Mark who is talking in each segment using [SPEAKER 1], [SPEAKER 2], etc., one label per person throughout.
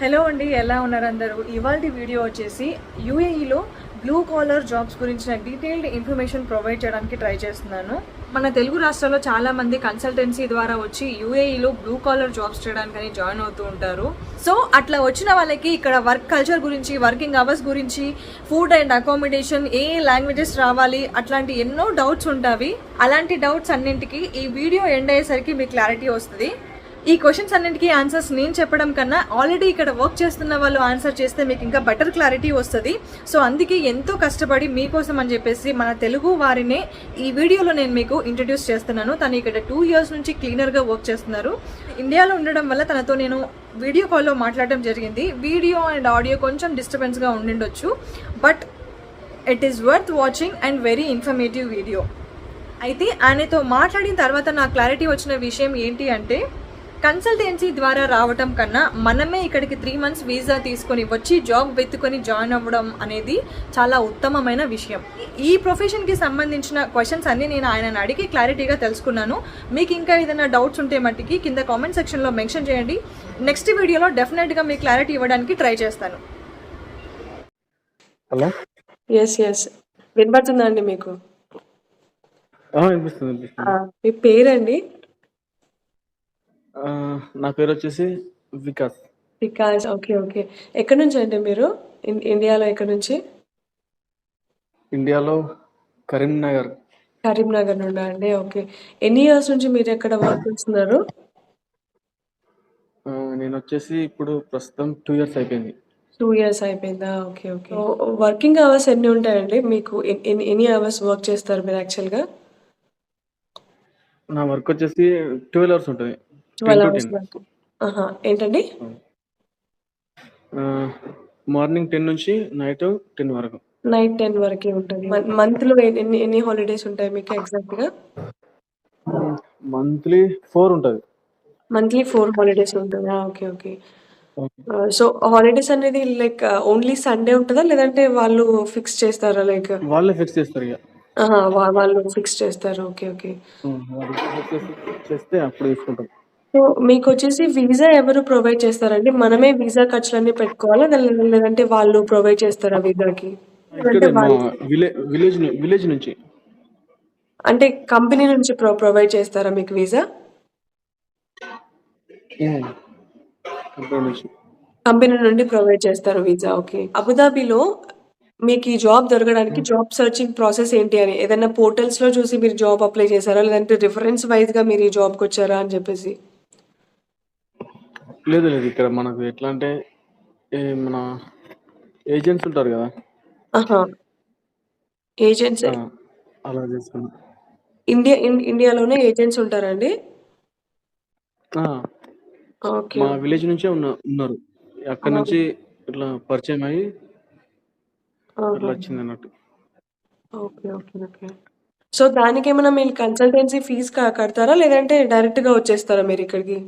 [SPEAKER 1] Hello అండి, ఎలా ఉన్నారు అందరూ? ఇవాల్టి వీడియో వచ్చేసి యూఏఈలో బ్లూ కాలర్ జాబ్స్ గురించిన డీటెయిల్డ్ ఇన్ఫర్మేషన్ ప్రొవైడ్ చేయడానికి ట్రై చేస్తున్నాను. మన తెలుగు రాష్ట్రాల్లో చాలామంది కన్సల్టెన్సీ ద్వారా వచ్చి యూఏఈలో బ్లూ కాలర్ జాబ్స్ చేయడానికని జాయిన్ అవుతూ ఉంటారు. సో అట్లా వచ్చిన వాళ్ళకి ఇక్కడ వర్క్ కల్చర్ గురించి, వర్కింగ్ అవర్స్ గురించి, food and accommodation, A languages రావాలి, అట్లాంటి ఎన్నో డౌట్స్ ఉంటాయి. అలాంటి డౌట్స్ అన్నింటికి ఈ వీడియో ఎండ్ అయ్యేసరికి మీకు క్లారిటీ వస్తుంది. ఈ క్వశ్చన్స్ అన్నింటికీ ఆన్సర్స్ నేను చెప్పడం కన్నా ఆల్రెడీ ఇక్కడ వర్క్ చేస్తున్న వాళ్ళు ఆన్సర్ చేస్తే మీకు ఇంకా బెటర్ క్లారిటీ వస్తుంది. సో అందుకే ఎంతో కష్టపడి మీకోసం అని చెప్పేసి మన తెలుగు వారినే ఈ వీడియోలో నేను మీకు ఇంట్రడ్యూస్ చేస్తున్నాను. తను ఇక్కడ 2 years నుంచి క్లీనర్గా వర్క్ చేస్తున్నారు. ఇండియాలో ఉండడం వల్ల తనతో నేను వీడియో కాల్లో మాట్లాడడం జరిగింది. వీడియో అండ్ ఆడియో కొంచెం డిస్టర్బెన్స్గా ఉండిండొచ్చు, but it is worth watching and very informative video. అయితే ఆయనతో మాట్లాడిన తర్వాత నాకు క్లారిటీ వచ్చిన విషయం ఏంటి అంటే, కన్సల్టెన్సీ ద్వారా రావటం కన్నా మనమే ఇక్కడికి 3 months వీసా తీసుకొని వచ్చి జాబ్ వెతుకొని జాయిన్ అవ్వడం అనేది చాలా ఉత్తమమైన విషయం. ఈ ప్రొఫెషన్కి సంబంధించిన క్వశ్చన్స్ అన్నీ నేను ఆయనను అడిగి క్లారిటీగా తెలుసుకున్నాను. మీకు ఇంకా ఏదైనా డౌట్స్ ఉంటే మట్టికి కింద కామెంట్ సెక్షన్లో మెన్షన్ చేయండి. నెక్స్ట్ వీడియోలో డెఫినెట్గా మీకు క్లారిటీ ఇవ్వడానికి ట్రై చేస్తాను.
[SPEAKER 2] హలో,
[SPEAKER 3] ఎస్ వినపడుతుందా అండి మీకు?
[SPEAKER 2] వినిపిస్తుంది.
[SPEAKER 3] మీ పేరండి?
[SPEAKER 2] నా పేరు వచ్చేసి వికాస్.
[SPEAKER 3] వికాస్. ఓకే. ఎక్కడి నుంచి అండి మీరు? ఇండియాలో ఎక్కడి నుంచి?
[SPEAKER 2] ఇండియాలో కరీంనగర్.
[SPEAKER 3] కరీంనగర్ నుండా అండి? ఓకే. ఎన్ని ఇయర్స్ నుంచి మీరు ఎక్కడ వర్క్ చేస్తున్నారు?
[SPEAKER 2] నేను వచ్చేసి ఇప్పుడు ప్రస్తుతం 2 years అయిపోయింది.
[SPEAKER 3] 2 years అయిపోయిందా? ఓకే. వర్కింగ్ అవర్స్ ఎన్ని ఉంటాయండి మీకు? ఎన్ని అవర్స్ వర్క్ చేస్తారు మీరు యాక్చువల్గా?
[SPEAKER 2] నా వర్క్ వచ్చేసి 12 hours ఉంటుంది.
[SPEAKER 3] 12 hours వరకు. ఏంటండి?
[SPEAKER 2] మార్నింగ్ 10 నుంచి నైట్ 10 వరకు.
[SPEAKER 3] నైట్ 10 వరకే ఉంటుంది. మంత్లో ఎన్ని హాలిడేస్ ఉంటాయి మీకు ఎగ్జాక్ట్గా?
[SPEAKER 2] మంత్లీ 4 ఉంటుంది.
[SPEAKER 3] మంత్లీ 4 హాలిడేస్ ఉంటుందా? ఓకే. సో హాలిడేస్ అనేది లైక్ ఓన్లీ సండే ఉంటదా? లేదంటే వాళ్ళు ఫిక్స్ చేస్తారా? లైక్
[SPEAKER 2] వాళ్ళే ఫిక్స్ చేస్తారు ఇక.
[SPEAKER 3] వాళ్ళు ఫిక్స్ చేస్తారు. ఓకే.
[SPEAKER 2] వాళ్ళు ఫిక్స్ చేస్తే అప్పుడు తీసుకుంటాం.
[SPEAKER 3] సో మీకొచ్చేసి వీసా ఎవరు ప్రొవైడ్ చేస్తారండి? మనమే వీసా ఖర్చులన్నీ పెట్టుకోవాలా? లేదంటే వాళ్ళు ప్రొవైడ్ చేస్తారా వీసాకి?
[SPEAKER 2] ఇక్కడ మా విలేజ్ నుంచి
[SPEAKER 3] అంటే కంపెనీ నుంచి ప్రొవైడ్ చేస్తారా మీకు వీసా? కంపెనీ నుండి ప్రొవైడ్ చేస్తారు వీసా. ఓకే. అబుదాబిలో మీకు ఈ జాబ్ దొరకడానికి జాబ్ సర్చింగ్ ప్రాసెస్ ఏంటి అని ఏదైనా పోర్టల్స్‌లో చూసి మీరు జాబ్ అప్లై చేశారా? లేదంటే రిఫరెన్స్ వైస్‌గా మీరు ఈ జాబ్‌కి వచ్చారా అని చెప్పేసి?
[SPEAKER 2] లేదు. ఇక్కడ మనకు ఎట్లా అంటే మన ఏజెంట్స్ ఉంటారు కదా.
[SPEAKER 3] ఏజెంట్స్
[SPEAKER 2] అలా చేసుకున్నాం.
[SPEAKER 3] ఇండియాలోనే ఏజెంట్స్ ఉంటారా అండి? ఓకే.
[SPEAKER 2] మా విలేజ్ నుంచే ఉన్నారు. అక్కడ నుంచి ఇట్లా పరిచయం అయ్యి అట్లా వచ్చింది అన్నట్టు.
[SPEAKER 3] ఓకే. సో దానికేమైనా మీరు కన్సల్టెన్సీ ఫీజ్ కడతారా? లేదంటే డైరెక్ట్‌గా వచ్చేస్తారా మీరు ఇక్కడికి?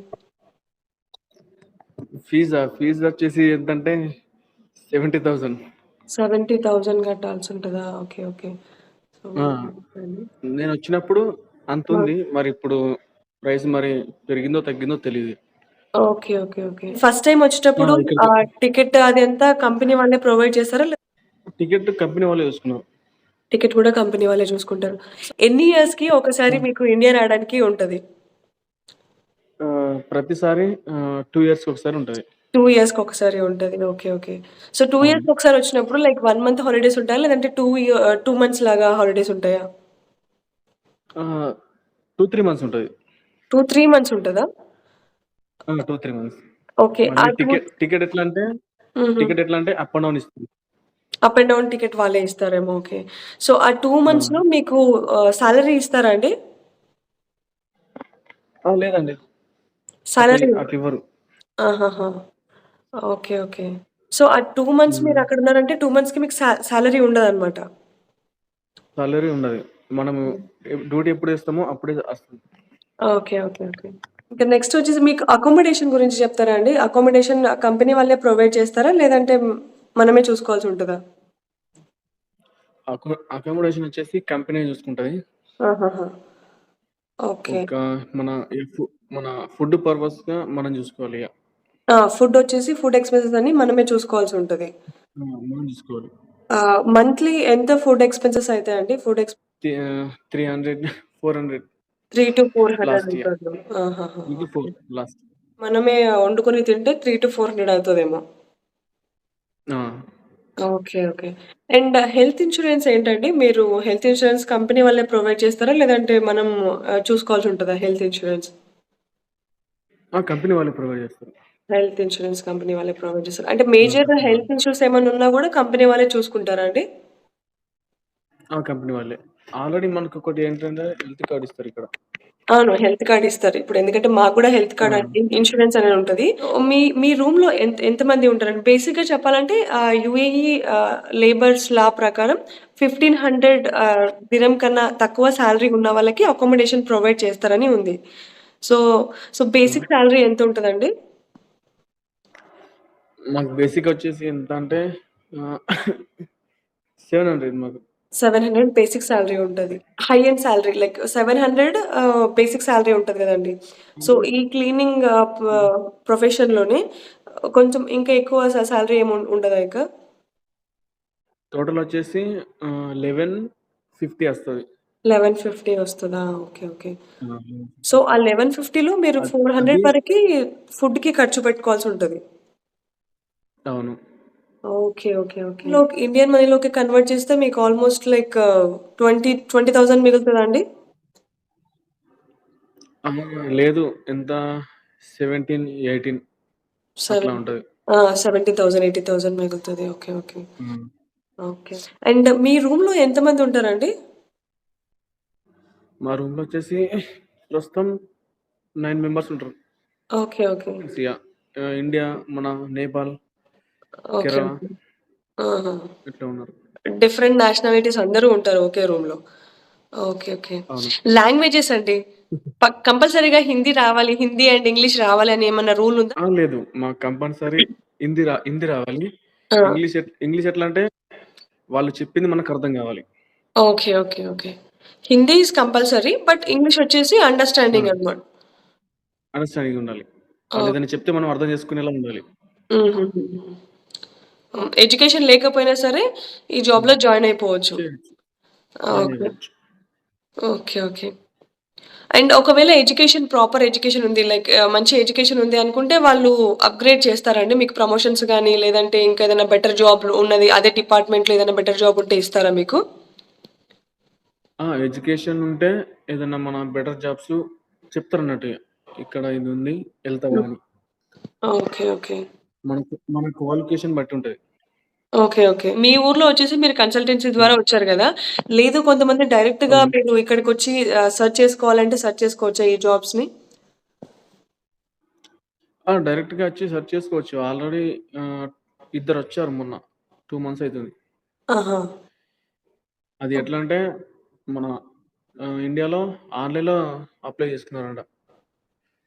[SPEAKER 2] ఫీజు వచ్చేసి ఎంతంటే 70,000.
[SPEAKER 3] 70,000 కట్టాల్సి ఉంటదా? ఓకే.
[SPEAKER 2] నేను వచ్చినప్పుడు అంత ఉంది. మరి ఇప్పుడు ప్రైస్ మరి పెరిగిందో తగ్గిందో తెలియదు.
[SPEAKER 3] ఓకే. ఫస్ట్ టైం వచ్చేటప్పుడు టికెట్ అది అంతా కంపెనీ వాళ్ళే ప్రొవైడ్ చేస్తారా?
[SPEAKER 2] టికెట్ కంపెనీ వాళ్ళే చూసుకున్నారు.
[SPEAKER 3] టికెట్ కూడా కంపెనీ వాళ్ళే చూసుకుంటారు. ఎన్ని ఇయర్స్‌కి ఒకసారి మీకు ఇండియా రావడానికి ఉంటది?
[SPEAKER 2] ప్రతిసారి 2 yearsకి ఒకసారి ఉంటది.
[SPEAKER 3] 2 ఇయర్స్‌కి ఒకసారి ఉంటది. ఓకే. సో 2 ఇయర్స్‌కి ఒకసారి వచ్చినప్పుడు లైక్ 1 month హాలిడేస్ ఉంటాయా? లేదంటే 2 months లాగా హాలిడేస్ ఉంటాయా?
[SPEAKER 2] 2-3 months ఉంటది.
[SPEAKER 3] 2-3 months ఉంటదా?
[SPEAKER 2] 2-3 months.
[SPEAKER 3] ఓకే.
[SPEAKER 2] టికెట్ ఎట్లా అంటే అప్ అండ్ డౌన్ ఇస్తుంది.
[SPEAKER 3] అప్ అండ్ డౌన్ టికెట్ వాళ్ళే ఇస్తారేమో. ఓకే. సో ఆ 2 months‌లో మీకు సాలరీ ఇస్తారా అండి?
[SPEAKER 2] లేదండి.
[SPEAKER 3] సాలరీ
[SPEAKER 2] అట్లా ఇవ్వరు.
[SPEAKER 3] ఓకే. సో ఆ 2 months మీరు అక్కడ ఉన్నారంటే 2 months‌కి మీకు సాలరీ ఉండదన్నమాట.
[SPEAKER 2] సాలరీ ఉండదు. మనము డ్యూటీ ఎప్పుడు చేస్తామో అప్పుడే వస్తుంది.
[SPEAKER 3] ఓకే. ఇంకా నెక్స్ట్ వచ్చేసి మీకు అకామిడేషన్ గురించి చెప్తారా అండి? అకామిడేషన్ కంపెనీ వాళ్ళే ప్రొవైడ్ చేస్తారా? లేదంటే మనమే చూసుకోవాల్సి ఉంటదా?
[SPEAKER 2] అకామిడేషన్ వచ్చేసి కంపెనీ చూసుకుంటది.
[SPEAKER 3] ఓకే.
[SPEAKER 2] ఇంకా మన ఫుడ్ పర్పస్‌గా మనం చూసుకోవాలి ఇక.
[SPEAKER 3] ఫుడొచ్చేసి ఫుడ్ ఎక్స్‌పెన్సెస్ అన్నీ మనమే చూసుకోవాల్సుంటది.
[SPEAKER 2] మనం చూసుకోవాలి.
[SPEAKER 3] మంత్లీ ఎంత ఫుడ్ ఎక్స్‌పెన్సెస్ అయితాయండి?
[SPEAKER 2] 300, 400
[SPEAKER 3] 3-400
[SPEAKER 2] last year.
[SPEAKER 3] ఉంటది. ఆహాహా!
[SPEAKER 2] 3-4
[SPEAKER 3] ఓకే.
[SPEAKER 2] లాస్ట్.
[SPEAKER 3] మనమే వండుకొని తింటే 300-400 అవుతదేమో.
[SPEAKER 2] ఆ!
[SPEAKER 3] Okay. Okay. And health insurance ఏంటండి? మీరు హెల్త్ ఇన్స్యూరెన్స్ కంపెనీ వాళ్ళే ప్రొవైడ్ చేస్తారా? లేదంటే మనం చూసుకోవాల్సుంటదా హెల్త్ ఇన్స్యూరెన్స్?
[SPEAKER 2] కంపెనీ వాళ్ళే ప్రొవైడ్ చేస్తారు.
[SPEAKER 3] హెల్త్ ఇన్స్యూరెన్స్ కంపెనీ వాళ్ళే ప్రొవైడ్ చేస్తారు. అంటే
[SPEAKER 2] ఆ!
[SPEAKER 3] మేజర్
[SPEAKER 2] కంపెనీ వాళ్ళే.
[SPEAKER 3] హెల్త్ ఇష్యూస్ ఏమన్నా ఉన్నా గూడా కంపెనీ వాళ్ళే చూసుకుంటారా అండి?
[SPEAKER 2] కంపెనీ వాళ్ళే. ఆల్రెడీ మనకొకటి ఏంటంటే హెల్త్ కార్డ్ ఇస్తారిక్కడ.
[SPEAKER 3] అవును. హెల్త్ కార్డ్ ఇస్తారు. ఇప్పుడు ఎందుకంటే మాకు గూడా హెల్త్
[SPEAKER 2] ఆ!
[SPEAKER 3] కార్డ్ ఇన్స్యూరెన్స్ అనేది ఉంటది. మీ మీ రూమ్‌లో ఎంతమంది ఉంటారండి? బేసిక్‌గా చెప్పాలంటే యూఏఈ లేబర్స్ లా ప్రకారం 1500 దిర్హం కన్నా తక్కువ సాలరీ ఉన్న వాళ్ళకి అకామోడేషన్ ప్రొవైడ్ చేస్తారని ఉంది. So, so
[SPEAKER 2] hmm.
[SPEAKER 3] Basic salary ఎంతుంటదండి?
[SPEAKER 2] మాకు బేసిక్ వచ్చేసి ఎంత అంటే ఆహ్, 700 మాకు.
[SPEAKER 3] 700 బేసిక్ సాలరీ ఉంటది. High end salary like 700 basic salary ఉంటది గదండీ. సో,
[SPEAKER 2] అంటే
[SPEAKER 3] ఈ క్లీనింగ్
[SPEAKER 2] హ్మ్.
[SPEAKER 3] ప్రొఫెషన్‌లోనే కొంచెం ఇంకా ఎక్కువ సాలరీ ఏమి ఉండదా ఇక?
[SPEAKER 2] టోటల్ వచ్చేసి 1150 వస్తది.
[SPEAKER 3] 1150 వస్తదా? ఓకే. ఓకే.
[SPEAKER 2] ఆ! 1150
[SPEAKER 3] సో, ఆ
[SPEAKER 2] వస్తది.
[SPEAKER 3] 1150లో మీరు
[SPEAKER 2] అది
[SPEAKER 3] 400
[SPEAKER 2] అది
[SPEAKER 3] వరకి ఫుడ్‌కి ఖర్చు పెట్టుకోవాల్సుంటది.
[SPEAKER 2] అవును.
[SPEAKER 3] ఓకే. ఓకే. ఓకే. ఇండియన్ మనీలోకి కన్వర్ట్ చేస్తే మీకు ఆల్‌మోస్ట్ లైక్ 20,000 మిగులుతదా అండి?
[SPEAKER 2] లేదు. ఎంత 17, 18 అట్లా
[SPEAKER 3] 7
[SPEAKER 2] ఉంటది.
[SPEAKER 3] 70,000, 80,000 మిగులుతది. ఓకే. ఓకే.
[SPEAKER 2] హ్మ్.
[SPEAKER 3] ఓకే. అండ్ మీ రూమ్‌లో ఎంతమంది ఉంటారండి?
[SPEAKER 2] మా రూమ్‌లో వచ్చేసి ప్రస్తుతం 9 మెంబర్స్ ఉంటారు.
[SPEAKER 3] ఓకే. ఓకే.
[SPEAKER 2] ఇగ ఇండియా, మన నేపాల్,
[SPEAKER 3] ఓకే.
[SPEAKER 2] కేరళ
[SPEAKER 3] ఓకే. ఆహా!
[SPEAKER 2] ఇట్లా ఉన్నారు.
[SPEAKER 3] డిఫరెంట్ నేషనాలిటీస్ అందరూ ఉంటారు ఒకే రూమ్‌లో. ఓకే. ఓకే.
[SPEAKER 2] అవును.
[SPEAKER 3] లాంగ్వేజెస్ అండి. కంపల్సరీగా హిందీ రావాలి. హిందీ అండ్ ఇంగ్లీష్ రావాలి అని ఏమన్నా రూల్ ఉందా?
[SPEAKER 2] లేదు. మాకు కంపల్సరీ హిందీ రావాలి.
[SPEAKER 3] ఆ!
[SPEAKER 2] ఇంగ్లీష్ ఎట్లా అంటే వాళ్ళు చెప్పింది మనకు అర్థం కావాలి.
[SPEAKER 3] Okay. Okay. Okay. Hindi is compulsory. But English వచ్చేసి
[SPEAKER 2] ఆ!
[SPEAKER 3] అండర్‌స్టాండింగ్ అన్నమాట.
[SPEAKER 2] అండర్‌స్టాండింగ్ ఉండాలి.
[SPEAKER 3] ఓహ్!
[SPEAKER 2] వాళ్ళేదైనా చెప్తే మనం అర్థం చేసుకునేలా ఉండాలి.
[SPEAKER 3] హుహుహు. ఎడ్యుకేషన్ లేకపోయినా సరే ఈ
[SPEAKER 2] హ్మ్.
[SPEAKER 3] జాబ్‌లో జాయిన్ అయిపోవచ్చు.
[SPEAKER 2] చేయొచ్చు. Join
[SPEAKER 3] okay.
[SPEAKER 2] అయిపోవచ్చు.
[SPEAKER 3] ఓకే. ఓకే. అండ్ ఒకవేళ ప్రాపర్ ఎడ్యుకేషన్ ఉంది. లైక్ మంచి ఎడ్యుకేషన్ ఉంది అనుకుంటే వాళ్ళు అప్‌గ్రేడ్ చేస్తారండి? మీకు ప్రమోషన్స్ గాని, లేదంటే ఇంకా ఏదైనా బెటర్ జాబ్ ఉన్నది అదే డిపార్ట్‌మెంట్‌లో ఏదైనా బెటర్ జాబ్ ఉంటే ఇస్తారా మీకు?
[SPEAKER 2] ఎడ్యుకేషన్ ఉంటే ఏదన్నా మన బెటర్ జాబ్స్ చెప్తారన్నట్టు. ఇక్కడ ఇది ఉంది ఎళ్తావా
[SPEAKER 3] హ్మ్.
[SPEAKER 2] అని.
[SPEAKER 3] ఓకే. ఓకే.
[SPEAKER 2] మన క్వాలిఫికేషన్ బట్టి ఉంటది.
[SPEAKER 3] ఓకే. ఓకే. మీ ఊర్లో వచ్చేసి మీరు కన్సల్టెన్సీ
[SPEAKER 2] హ్మ్.
[SPEAKER 3] ద్వారా వచ్చారు గదా! లేదు కొంతమంది డైరెక్ట్‌గా
[SPEAKER 2] అవును.
[SPEAKER 3] మీరు ఇక్కడికొచ్చి సెర్చ్ చేసుకోవాలంటే సెర్చ్ చేసుకోవచ్చా ఈ జాబ్స్‌ని?
[SPEAKER 2] డైరెక్ట్‌గా వచ్చి సెర్చ్ చేసుకోవచ్చు. ఆల్రెడీ ఇద్దరొచ్చారు మొన్న. 2 మంత్స్ అయితుంది.
[SPEAKER 3] ఆహా!
[SPEAKER 2] అది ఎట్లా అంటే మన ఇండియాలో ఆన్‌లైన్‌లో అప్లై చేసుకున్నారంట.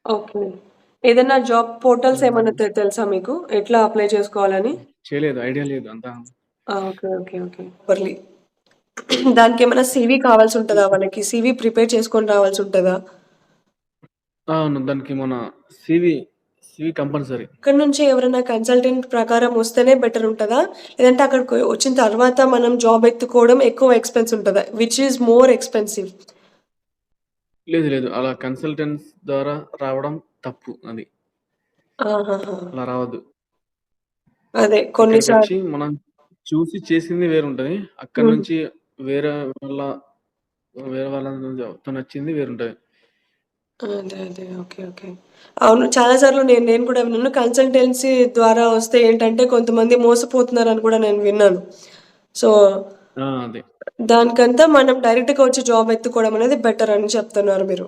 [SPEAKER 3] ఓకే. ఏదైనా జాబ్ పోర్టల్స్
[SPEAKER 2] హ్మ్.
[SPEAKER 3] ఏమన్నా తెలుసా మీకు? ఎట్లా అప్లై చేసుకోవాలని?
[SPEAKER 2] చేయలేదు. ఐడియా లేదు అంతా.
[SPEAKER 3] ఓకే. ఓకే. ఓకే. సూపర్లీ. దానికేమైనా సీవీ కావాల్సుంటదా మనకి? సీవీ ప్రిపేర్ చేసుకొని రావాల్సుంటదా?
[SPEAKER 2] అవును. దానికి మన సీవీ, సీవీ కంపల్సరీ.
[SPEAKER 3] ఇక్కడి నుంచి ఎవరైనా కన్సల్టెంట్ ప్రకారం వస్తేనే బెటర్ ఉంటదా? లేదంటే అక్కడికి వచ్చిన తర్వాత మనం జాబ్ ఎత్తుకోవడం ఎక్కువ ఎక్స్‌పెన్స్ ఉంటదా? Which is more expensive?
[SPEAKER 2] లేదు. అలా కన్సల్టెంట్స్ ద్వారా రావడం తప్పు అది.
[SPEAKER 3] ఆహాహా!
[SPEAKER 2] అలా రావద్దు.
[SPEAKER 3] అదే కొన్ని
[SPEAKER 2] ఇక్కడికొచ్చి
[SPEAKER 3] సార్లు
[SPEAKER 2] మనం చూసి చేసింది వేరుంటది. అక్కడి
[SPEAKER 3] హ్మ్.
[SPEAKER 2] నుంచి వేరే వాళ్ళ వేరే వాళ్ళతోనొచ్చింది వేరుంటది.
[SPEAKER 3] అదే. ఓకే. ఓకే. అవును. చాలా సార్లు నేను నేను కూడా విన్నాను. కన్సల్టెన్సీ ద్వారా వస్తే ఏంటంటే కొంతమంది మోసపోతున్నారని కూడా నేను విన్నాను. సో,
[SPEAKER 2] అదే.
[SPEAKER 3] దానికంతా మనం డైరెక్ట్‌గా వచ్చి జాబ్ ఎత్తుకోవడం అనేది బెటర్ అని చెప్తున్నారు మీరు.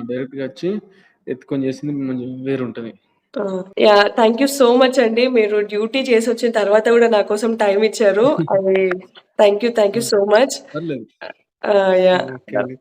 [SPEAKER 2] డైరెక్ట్‌గా వచ్చి ఎత్తుకొని చేసింది వేరుంటది.
[SPEAKER 3] ఆ! థాంక్ యూ సో మచ్ అండి. మీరు డ్యూటీ చేసొచ్చిన తర్వాత గూడా నా కోసం టైమ్ ఇచ్చారు. అది థాంక్ యూ
[SPEAKER 2] హ్మ్.
[SPEAKER 3] So much.
[SPEAKER 2] పర్లేదు.
[SPEAKER 3] యాహ్!
[SPEAKER 2] ఓకే అండి.